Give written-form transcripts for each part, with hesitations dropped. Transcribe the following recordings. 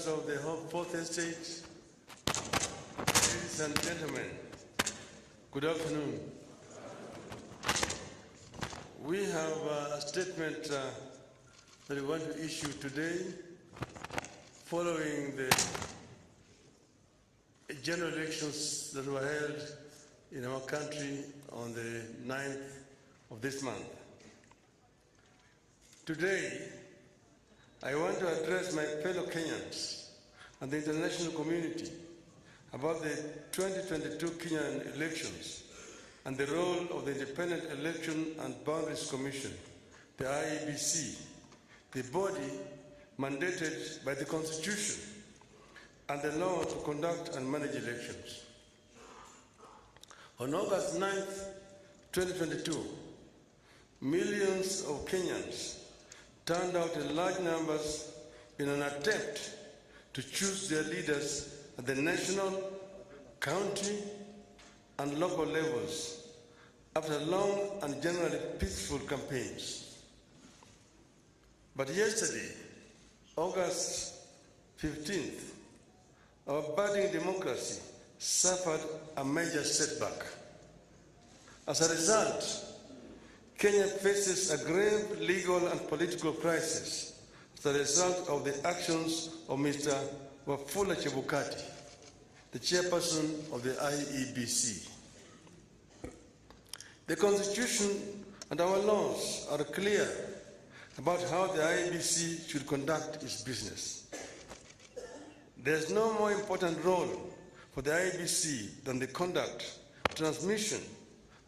of the fourth estate, ladies and gentlemen, good afternoon. We have a statement that we want to issue today following the general elections that were held in our country on the 9th of this month. Today, I want to address my fellow Kenyans and the international community about the 2022 Kenyan elections and the role of the Independent Election and Boundaries Commission, the IEBC, the body mandated by the Constitution and the law to conduct and manage elections. On August 9th, 2022, millions of Kenyans turned out in large numbers in an attempt to choose their leaders at the national, county, and local levels after long and generally peaceful campaigns. But yesterday, August 15th, our budding democracy suffered a major setback. As a result, Kenya faces a grave legal and political crisis as a result of the actions of Mr. Wafula Chebukati, the chairperson of the IEBC. The Constitution and our laws are clear about how the IEBC should conduct its business. There is no more important role for the IEBC than the conduct, transmission,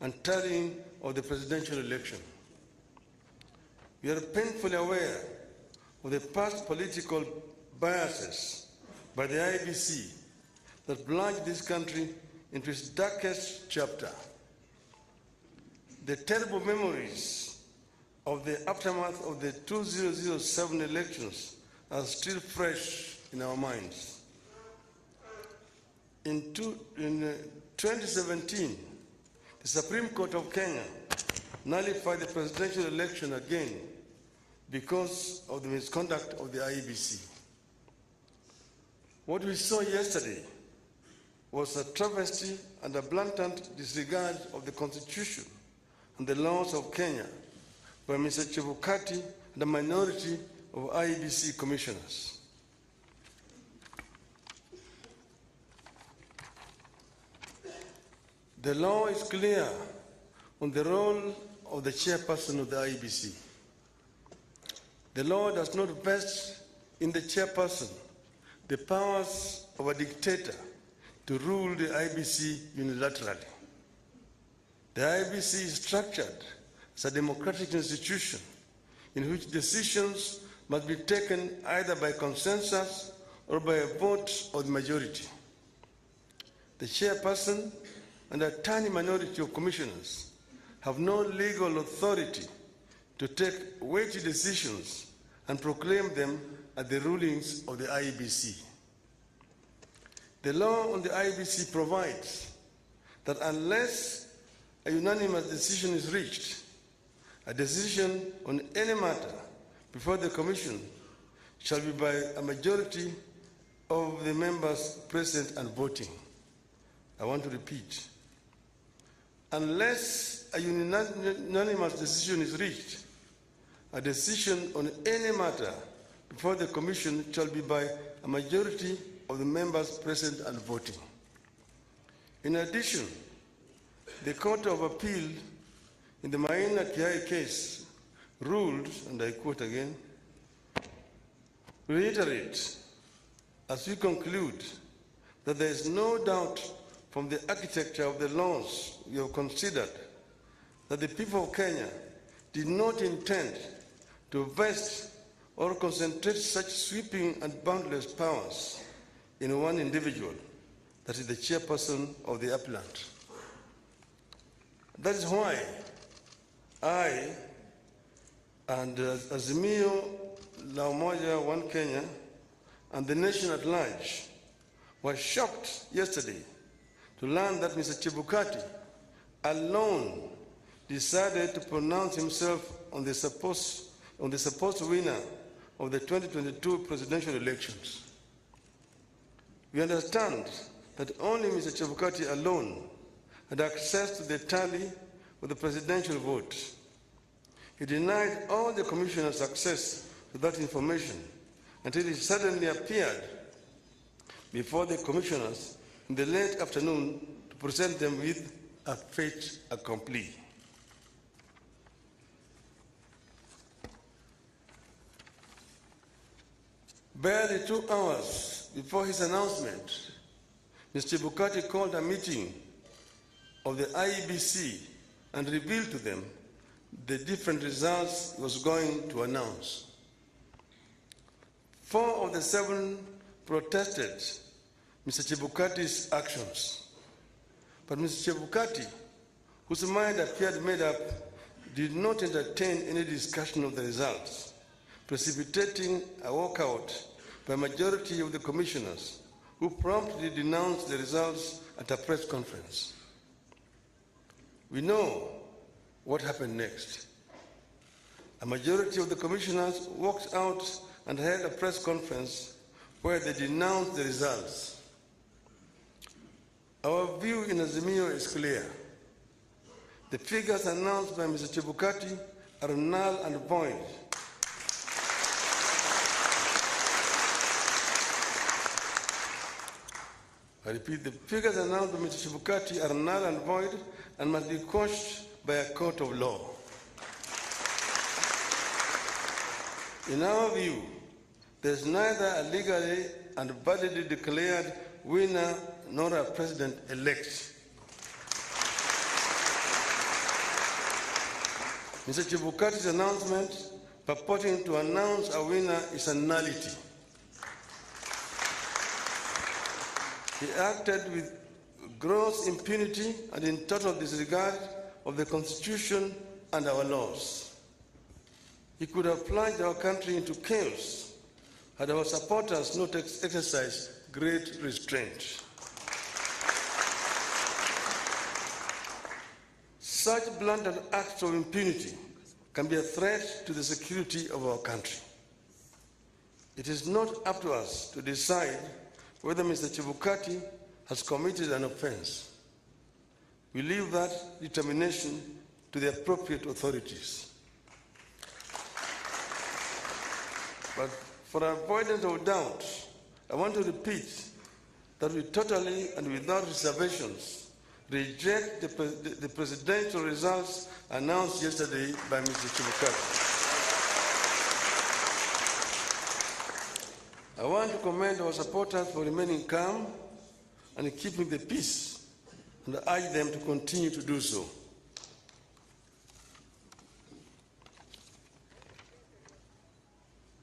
and tallying of the presidential election. We are painfully aware of the past political biases by the IEBC that plunged this country into its darkest chapter. The terrible memories of the aftermath of the 2007 elections are still fresh in our minds. In 2017, the Supreme Court of Kenya nullified the presidential election again because of the misconduct of the IEBC. What we saw yesterday was a travesty and a blatant disregard of the Constitution and the laws of Kenya by Mr. Chebukati and a minority of IEBC commissioners. The law is clear on the role of the chairperson of the IEBC. The law does not vest in the chairperson the powers of a dictator to rule the IEBC unilaterally. The IEBC is structured as a democratic institution in which decisions must be taken either by consensus or by a vote of the majority. The chairperson and a tiny minority of commissioners have no legal authority to take weighty decisions and proclaim them as the rulings of the IEBC. The law on the IEBC provides that unless a unanimous decision is reached, a decision on any matter before the Commission shall be by a majority of the members present and voting. I want to repeat. Unless a unanimous decision is reached, a decision on any matter before the Commission shall be by a majority of the members present and voting. In addition, the Court of Appeal in the Maina Kiai case ruled, and I quote again, reiterate, as we conclude, that there is no doubt from the architecture of the laws we have considered that the people of Kenya did not intend to vest or concentrate such sweeping and boundless powers in one individual, that is the chairperson of the appellant. That is why I and Azimio La Umoja One Kenya and the nation at large were shocked yesterday to learn that Mr. Chebukati alone decided to pronounce himself on the supposed winner of the 2022 presidential elections. We understand that only Mr. Chebukati alone had access to the tally of the presidential vote. He denied all the commissioners access to that information until he suddenly appeared before the commissioners in the late afternoon to present them with a fait accompli. Barely 2 hours before his announcement, Mr. Chebukati called a meeting of the IEBC and revealed to them the different results he was going to announce. 4 of the 7 protested Mr. Chebukati's actions. But Mr. Chebukati, whose mind appeared made up, did not entertain any discussion of the results, precipitating a walkout by a majority of the commissioners, who promptly denounced the results at a press conference. We know what happened next. A majority of the commissioners walked out and held a press conference where they denounced the results. Our view in Azimio is clear. The figures announced by Mr. Chebukati are null and void. I repeat, the figures announced by Mr. Chebukati are null and void and must be quashed by a court of law. In our view, there is neither a legally and validly declared winner nor a president-elect. Mr. Chebukati's announcement purporting to announce a winner is a nullity. He acted with gross impunity and in total disregard of the Constitution and our laws. He could have plunged our country into chaos had our supporters not exercised great restraint. Such blatant acts of impunity can be a threat to the security of our country. It is not up to us to decide whether Mr. Chebukati has committed an offense. We leave that determination to the appropriate authorities. But for avoidance of doubt, I want to repeat that we totally and without reservations reject the presidential results announced yesterday by Mr. Chebukati. I want to commend our supporters for remaining calm and keeping the peace, and I urge them to continue to do so.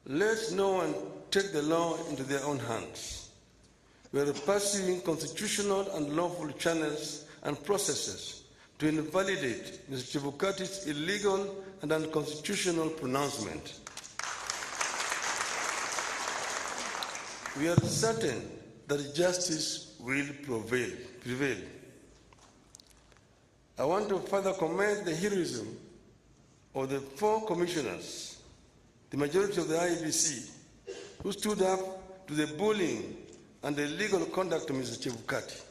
Let no one take the law into their own hands. We are pursuing constitutional and lawful channels and processes to invalidate Mr. Chebukati's illegal and unconstitutional pronouncement. We are certain that justice will prevail. I want to further commend the heroism of the 4 commissioners, the majority of the IEBC, who stood up to the bullying and the illegal conduct of Mr. Chebukati.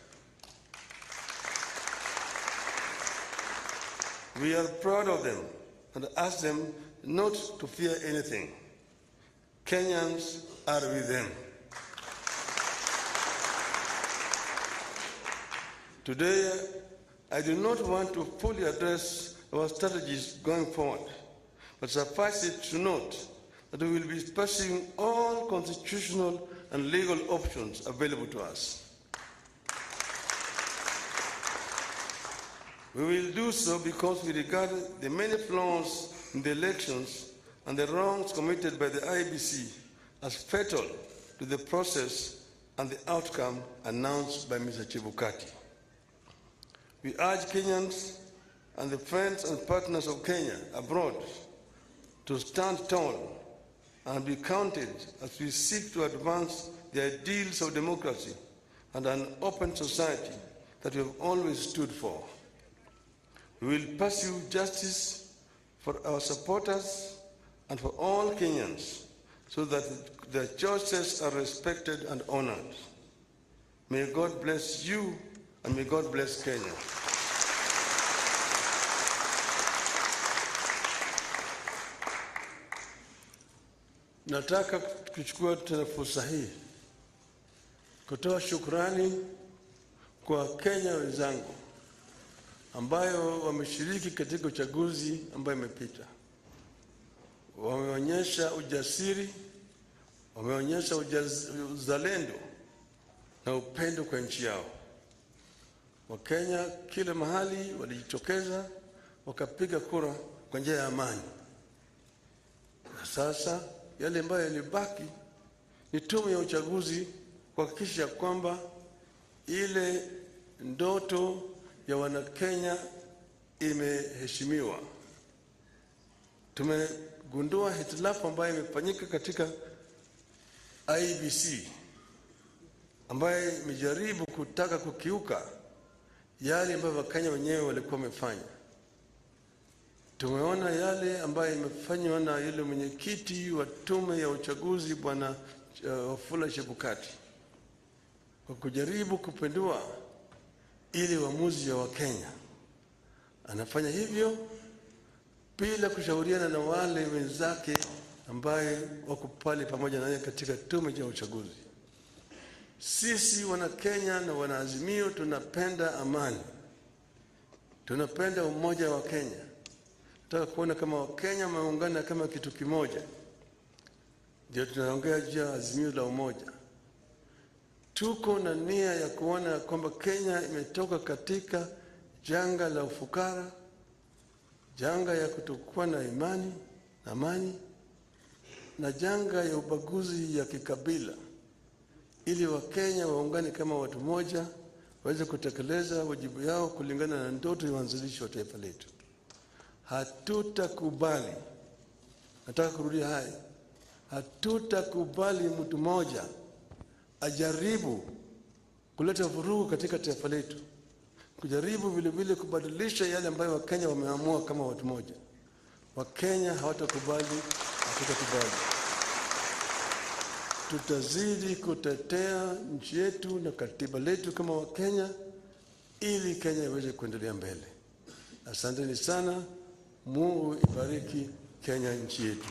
We are proud of them and ask them not to fear anything. Kenyans are with them. Today, I do not want to fully address our strategies going forward, but suffice it to note that we will be pursuing all constitutional and legal options available to us. We will do so because we regard the many flaws in the elections and the wrongs committed by the IEBC as fatal to the process and the outcome announced by Mr. Chebukati. We urge Kenyans and the friends and partners of Kenya abroad to stand tall and be counted as we seek to advance the ideals of democracy and an open society that we have always stood for. We will pursue justice for our supporters and for all Kenyans so that their choices are respected and honored. May God bless you and may God bless Kenya. Nataka kuchukua tena fursa hii kutoa shukrani kwa Kenya wenzangu ambayo wameshiriki katika uchaguzi ambayo imepita. Wameonyesha ujasiri, wameonyesha uzalendo na upendo kwa nchi yao. Wakenya kila mahali walijitokeza wakapiga kura kwa njia ya amani. Na sasa yale ambayo yalibaki ni tume ya uchaguzi kuhakikisha kwamba ile ndoto ya Wanakenya imeheshimiwa. Tumegundua hitilafu ambayo imefanyika katika IBC ambayo imejaribu kutaka kukiuka yale ambayo Wakenya wenyewe walikuwa wamefanya. Tumeona yale ambayo imefanywa na yule mwenyekiti wa tume ya uchaguzi Bwana Wafula Chebukati kwa kujaribu kupindua ili uamuzi wa Wakenya. Anafanya hivyo bila kushauriana na wale wenzake ambaye wako pale pamoja naye katika tume ya uchaguzi. Sisi wana Kenya na wanaazimio tunapenda amani. Tunapenda umoja wa Kenya. Tunataka kuona kama Wakenya wameungana kama kitu kimoja. Ndio tunaongea juu ya azimio la umoja. Tuko na nia ya kuona kwamba Kenya imetoka katika janga la ufukara, janga ya kutokuwa na amani na janga ya ubaguzi ya kikabila, ili Wakenya waungane kama watu moja waweze kutekeleza wajibu yao kulingana na ndoto ya uanzilishi wa taifa letu. Hatutakubali, nataka kurudia haya, hatutakubali mtu mmoja ajaribu kuleta vurugu katika taifa letu, kujaribu vile vile kubadilisha yale ambayo Wakenya wameamua kama watu moja. Wakenya hawatakubali, hatutakubali. Tutazidi kutetea nchi yetu na katiba letu kama Wakenya ili Kenya iweze kuendelea mbele. Asanteni sana. Mungu ibariki Kenya, nchi yetu.